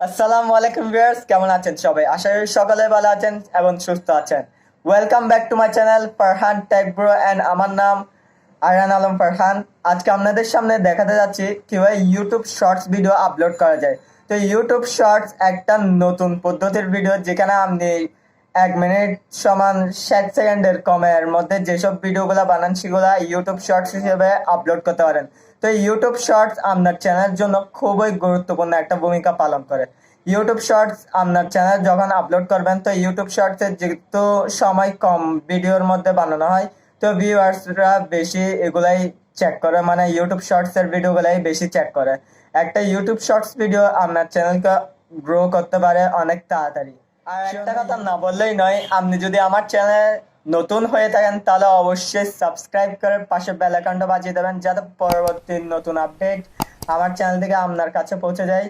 আসসালামু আলাইকুম ভিউয়ার্স, কেমন আছেন সবাই? আশা করি সকলে ভালো আছেন এবং সুস্থ আছেন। Welcome back to my channel Farhan tech bro and আমার নাম আরিয়ান আলম ফারহান। আজকে আপনাদের সামনে দেখাতে যাচ্ছি কিভাবে ইউটিউব শর্টস ভিডিও আপলোড করা যায়। তো ইউটিউব শর্টস একটা নতুন পদ্ধতির ভিডিও, যেখানে আপনি 1 মিনিট সমান 60 সেকেন্ডের কমের মধ্যে যেসব ভিডিওগুলো বানান সেগুলো ইউটিউব শর্টস হিসেবে আপলোড করতে পারেন। তো ইউটিউব শর্টস আপনার চ্যানেলের জন্য খুবই গুরুত্বপূর্ণ একটা ভূমিকা পালন করে। ইউটিউব শর্টস আপনার চ্যানেল যখন আপলোড করবেন, তো ইউটিউব শর্টসের যেহেতু সময় কম ভিডিওর মধ্যে বানানো হয়, তো ভিউয়ার্সরা বেশি এগুলাই চেক করে, মানে ইউটিউব শর্টসের ভিডিওগুলাই বেশি চেক করে। একটা ইউটিউব শর্টস ভিডিও আপনার চ্যানেলকে গ্রো করতে পারে অনেক তাড়াতাড়ি। আর একটা কথা না বললেই নয়, আপনি যদি আমার চ্যানেলে নতুন হয়ে থাকেন তাহলে অবশ্যই সাবস্ক্রাইব করে পাশে বেল আইকনটা বাজিয়ে দেবেন, যাতে পরবর্তী নতুন আপডেট আমার চ্যানেল থেকে আপনার কাছে পৌঁছে যায়।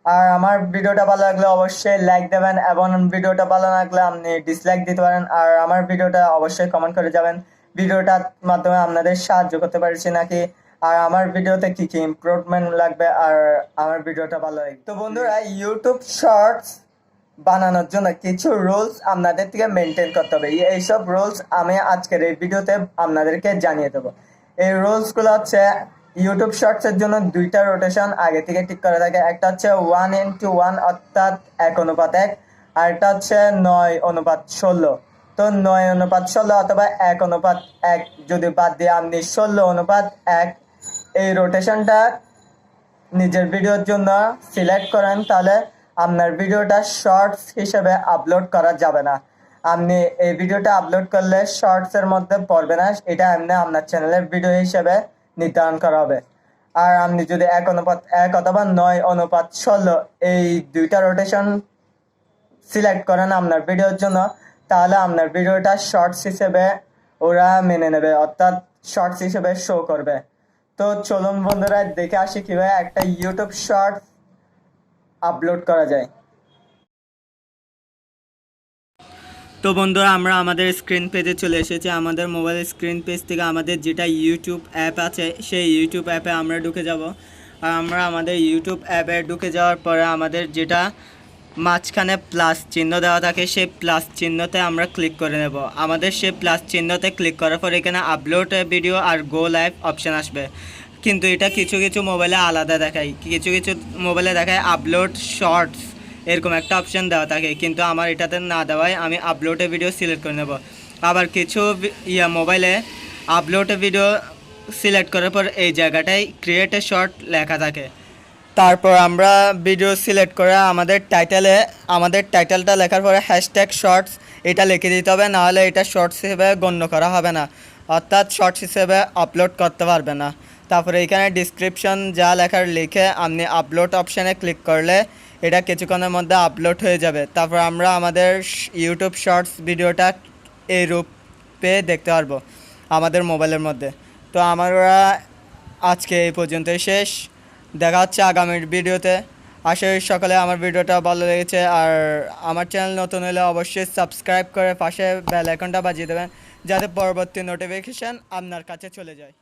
আর আমার ভিডিওটা ভালো লাগলে অবশ্যই লাইক দেবেন, এবং ভিডিওটা ভালো না লাগলে আপনি ডিসলাইক দিতে পারেন। আর আমার ভিডিওটা অবশ্যই কমেন্ট করে যাবেন ভিডিওটার মাধ্যমে আপনাদের সাহায্য করতে পারছি নাকি, আর আমার ভিডিওতে কি কি ইমপ্রুভমেন্ট লাগবে, আর আমার ভিডিওটা ভালো লাগে। তো বন্ধুরা, ইউটিউব শর্টস বানানোর জন্য কিছু রুলস আপনাদের থেকে মেনটেন করতে হবে। এইসব রুলস আমি আজকের এই ভিডিওতে আপনাদেরকে জানিয়ে দেবো। এই রুলসগুলো হচ্ছে, ইউটিউব শর্টসের জন্য 2টা রোটেশন আগে থেকে ঠিক করা থাকে। একটা হচ্ছে 1:1, অর্থাৎ 1:1, আর একটা হচ্ছে 9:16। তো 9:16 অথবা 1:1 যদি বাদ দিয়ে আপনি 16:1 এই রোটেশনটা নিজের ভিডিওর জন্য সিলেক্ট করেন, তাহলে আপনার ভিডিওটা শর্টস হিসেবে আপলোড করা যাবে না। আপনি এই ভিডিওটা আপলোড করলে শর্টসের মধ্যে পড়বে না, এটা এমনি আপনার চ্যানেলের ভিডিও হিসেবে নির্ধারণ করা হবে। আর আপনি যদি 1:1 অথবা 9:16 এই 2টা রোটেশন সিলেক্ট করেন আপনার ভিডিওর জন্য, তাহলে আপনার ভিডিওটা শর্টস হিসেবে ওরা মেনে নেবে, অর্থাৎ শর্টস হিসেবে শো করবে। তো চলুন বন্ধুরা, দেখে আসি কিভাবে একটা ইউটিউব শর্টস আপলোড করা যায়। তো বন্ধুরা, আমরা আমাদের স্ক্রিন পেজে চলে এসেছি। আমাদের মোবাইল স্ক্রিন পেজ থেকে আমাদের যেটা ইউটিউব অ্যাপ আছে, সেই ইউটিউব অ্যাপে আমরা ঢুকে যাব। আর আমরা আমাদের ইউটিউব অ্যাপে ঢুকে যাওয়ার পরে আমাদের যেটা মাঝখানে প্লাস চিহ্ন দেওয়া থাকে, সেই প্লাস চিহ্নতে আমরা ক্লিক করে নেব। আমাদের সেই প্লাস চিহ্নতে ক্লিক করার পর এখানে আপলোড ভিডিও আর গো লাইভ অপশান আসবে। কিন্তু এটা কিছু কিছু মোবাইলে আলাদা দেখায়, কিছু কিছু মোবাইলে দেখায় আপলোড শর্টস, এরকম একটা অপশান দেওয়া থাকে, কিন্তু আমার এটাতে না দেওয়ায় আমি আপলোডে ভিডিও সিলেক্ট করে নেব। আবার কিছু মোবাইলে আপলোডে ভিডিও সিলেক্ট করার পর এই জায়গাটায় ক্রিয়েট এ শর্ট লেখা থাকে। তারপর আমরা ভিডিও সিলেক্ট করে আমাদের টাইটেলটা লেখার পরে হ্যাশট্যাগ শর্টস এটা লিখে দিতে হবে, নাহলে এটা শর্টস হিসেবে গণ্য করা হবে না, অর্থাৎ শর্টস হিসেবে আপলোড করতে পারবে না। তারপরে এখানে ডিসক্রিপশন যা লেখার লিখে আপনি আপলোড অপশানে ক্লিক করলে এটা কিছুক্ষণের মধ্যে আপলোড হয়ে যাবে। তারপর আমরা আমাদের ইউটিউব শর্টস ভিডিওটা এই রূপে দেখতে পারবো আমাদের মোবাইলের মধ্যে। তো আমরা আজকে এই পর্যন্তই শেষ, দেখা হচ্ছে আগামীর ভিডিওতে। আশা করি সকালে আমার ভিডিওটা ভালো লেগেছে। আর আমার চ্যানেল নতুন হলে অবশ্যই সাবস্ক্রাইব করে পাশে বেল আইকনটা বাজিয়ে দেবেন, যাতে পরবর্তী নোটিফিকেশান আপনার কাছে চলে যায়।